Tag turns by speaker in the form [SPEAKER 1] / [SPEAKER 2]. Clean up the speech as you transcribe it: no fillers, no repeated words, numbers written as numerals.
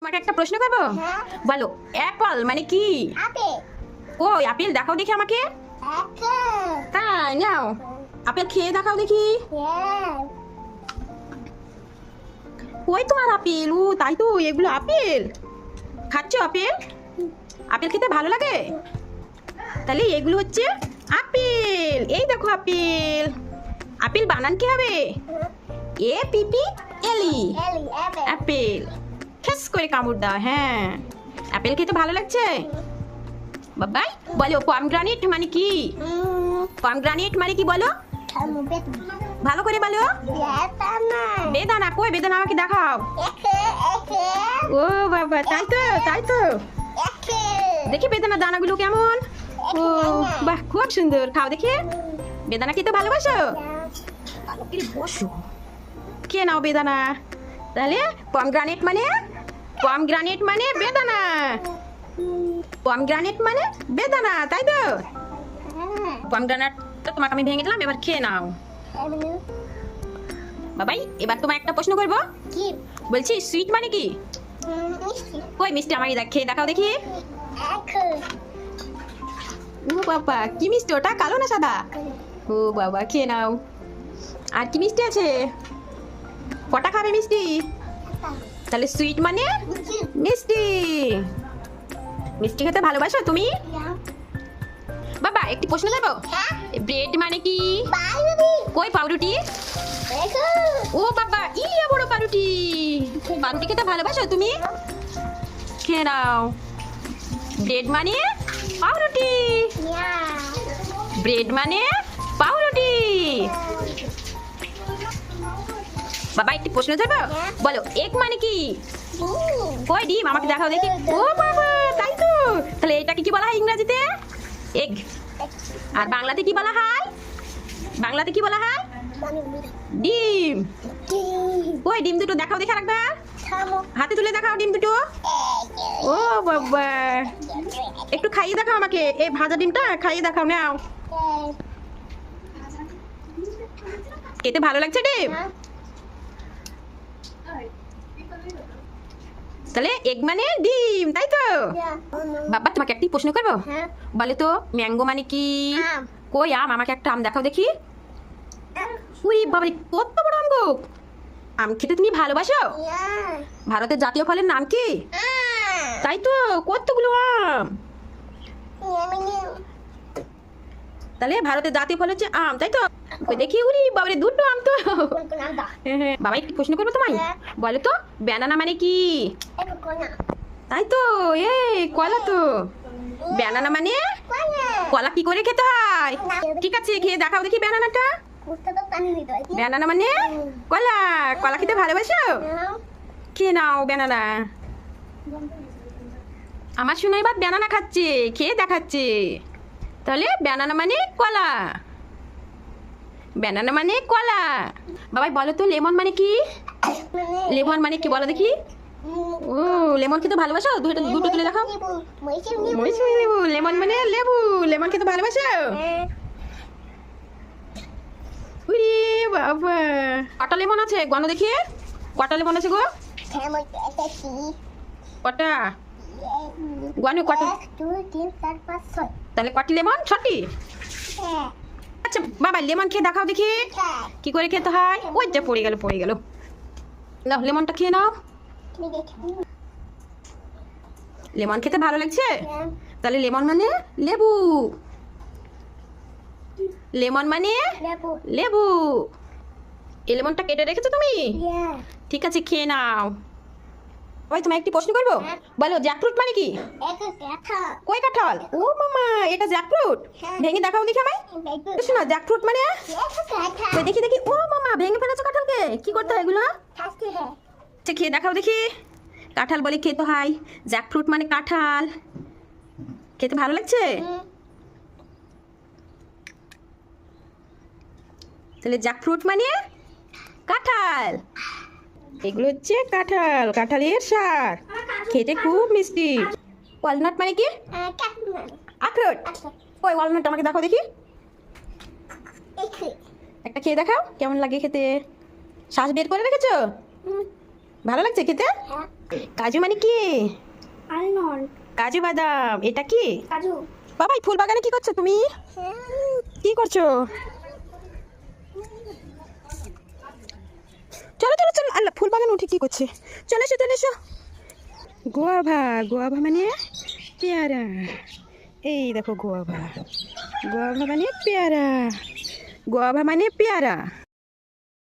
[SPEAKER 1] তোমাকে একটা প্রশ্ন করবো। বলো অ্যাপল মানে কি? ওই আপেল দেখাও দেখি আমাকে। তাই নাও, আপেল খেয়ে দেখাও দেখি। ওই তোমার আপেল, ও তাই তো, এগুলো আপেল খাচ্ছ? আপেল আপেল খেতে ভালো লাগে? তাহলে এগুলো হচ্ছে আপেল। এই দেখো আপেল। আপেল বানান কি হবে? APPLE, apple. ঠেস করে কামড় দাও। হ্যাঁ, আপেল খেতে ভালো লাগছে। বাবাই বলো পমগ্রানেট মানে কি? পমগ্রানেট মানে কি বলো? ভালো করে বলো। বেদানা। কই বেদানা আমাকে দেখাও। ও বাবা, তাই তো, তাই তো। দেখি বেদানা দানাগুলো কেমন। ও বাহ, খুব সুন্দর। খাও দেখি। বেদানা খেতে ভালোবাসো? বসো, খেয়ে নাও বেদানা। তাহলে পমগ্রানেট মানে, পমগ্রানেট মানে বেদানা। পমগ্রানেট মানে বেদানা, তাই তো? পমগ্রানেট তো তোমাকে আমি ভেঙে দিলাম, এবার খেয়ে নাও। বাবাই এবার তোমায় একটা প্রশ্ন করবো। বলছি সুইট মানে কি? কই মিষ্টি আমাকে খেয়ে দেখাও দেখি। ও বাবা, কি মিষ্টি ওটা? কালো না সাদা? ও বাবা, খেয়ে নাও। আর কি মিষ্টি আছে? কটা খাবে মিষ্টি? তাহলে সুইট মানে মিষ্টি। মিষ্টি খেতে ভালোবাসো তুমি? বাবা একটি প্রশ্ন দেবো। ব্রেড মানে কি? কই পাউরুটি? ও বাবা, ইয়া বড় পাউরুটি। পাউরুটি খেতে ভালোবাসো তুমি? খেয়ে নাও। ব্রেড মানে পাউরুটি। ব্রেড মানে পাউরুটি। বাবা একটি প্রশ্ন দেবো। বলো এগ মানে কি? কই ডিম আমাকে দেখাও দেখি। ও বাবা, তাই তো। তাহলে এটাকে কি বলা হয় ইংরেজিতে? এগ। আর বাংলাতে কি বলা হয়? বাংলাতে কি বলা হয়? ডিম। ওই ডিম দুটো দেখাও দেখে রাখবা। হাতে তুলে দেখাও ডিম দুটো। ও বাবা, একটু খাইয়ে দেখাও আমাকে। এই ভাজা ডিমটা খাইয়ে দেখাও। নাও। খেতে ভালো লাগছে ডিম? তাহলে এগ মানে ডিম, তাই তো? বাবা তোমাকে একটি প্রশ্ন করবো। বলে তো ম্যাঙ্গো মানে কি? কই আম আমাকে একটা আম দেখাও দেখি। উই বাবা, কত বড় আম গো। আম খেতে তুমি ভালোবাসো? ভারতের জাতীয় ফলের নাম কি? তাই তো, কতগুলো আম। তাহলে ভারতের জাতীয় ফল হচ্ছে আম, তাই তো? দেখি উরি বাবারে, দুটো আম তো। বাবা একটু প্রশ্ন করবো তোমায়। বলো তো ব্যানানা মানে কি? তাই তো, এই কলা তো। ব্যানানা মানে কলা কি করে খেতে হয়? ঠিক আছে, খেয়ে দেখাও দেখি ব্যানানাটা। ব্যানানা মানে কলা। কলা খেতে ভালোবাসো? খেয়ে নাও ব্যানানা। আমার শোনা এবার ব্যানানা খাচ্ছে, খেয়ে দেখাচ্ছে। তাহলে ব্যানানা মানে কলা। ব্যানানা মানে কলা। বাবাই বলো তো লেমন মানে কি? লেমন মানে কি বলো দেখি। ও লেমন খেতে ভালোবাসো? দুটো তুলে দেখাও। মৌসুমী লেবু। লেমন মানে লেবু। লেমন খেতে ভালোবাসো? উরি বাবা, কটা লেমন আছে গণ দেখি। কটা লেমন আছে গো? কটা গণ? কটা? তাহলে কটি লেমন? 6টি। আচ্ছা বাবা, লেমন খেয়ে দেখাও দেখি কি করে খেতে হয়। ওই যে পড়ে গেল, পড়ে গেল। নাও লেমনটা খেয়ে নাও। লেমন খেতে ভালো লাগছে? তাহলে লেমন মানে লেবু। লেমন মানে লেবু। এই লেমনটা কেটে রেখেছো তুমি? ঠিক আছে, খেয়ে নাও। ওই তোমায় একটি প্রশ্ন করবো। বলো জ্যাকফ্রুট মানে কি? কই কাঁঠাল? ও মামা, এটা জ্যাকফ্রুট। ভেঙে দেখাও দেখি আমায়। শোনা জ্যাকফ্রুট মানে? ওই দেখি দেখি। ও মামা, ভেঙে ফেলেছো কাঁঠালকে। কি করতে হয় এগুলো? আচ্ছা খেয়ে দেখাও দেখি। কাঁঠাল বলে খেতে হয়, জ্যাকফ্রুট মানে কাঁঠাল। খেতে ভালো লাগছে? তাহলে জ্যাকফ্রুট মানে কাঁঠাল। এগুলো হচ্ছে কাঁঠাল, কাঁঠালের শাক। খেতে খুব মিষ্টি। ওয়ালনাট মানে কি? আখরোট। ওই ওয়ালনাট আমাকে দেখাও দেখি। একটা খেয়ে দেখাও কেমন লাগে খেতে। শ্বাস বের করে রেখেছো? ভালো লাগছে খেতে? কাজু মানে কি?
[SPEAKER 2] আলমন্ড।
[SPEAKER 1] কাজু বাদাম, এটা কি?
[SPEAKER 2] কাজু।
[SPEAKER 1] বাবা এই ফুল বাগানে কি করছো তুমি? কি করছো? চলো চলো চলো, আল্লাহ ফুল বাগানে উঠে কি করছে? চলে এসো চলে এসো। গোয়াভা, গোয়াভা মানে পেয়ারা। এই দেখো গোয়াভা, গোয়াভা মানে পেয়ারা, গোয়াভা মানে পেয়ারা।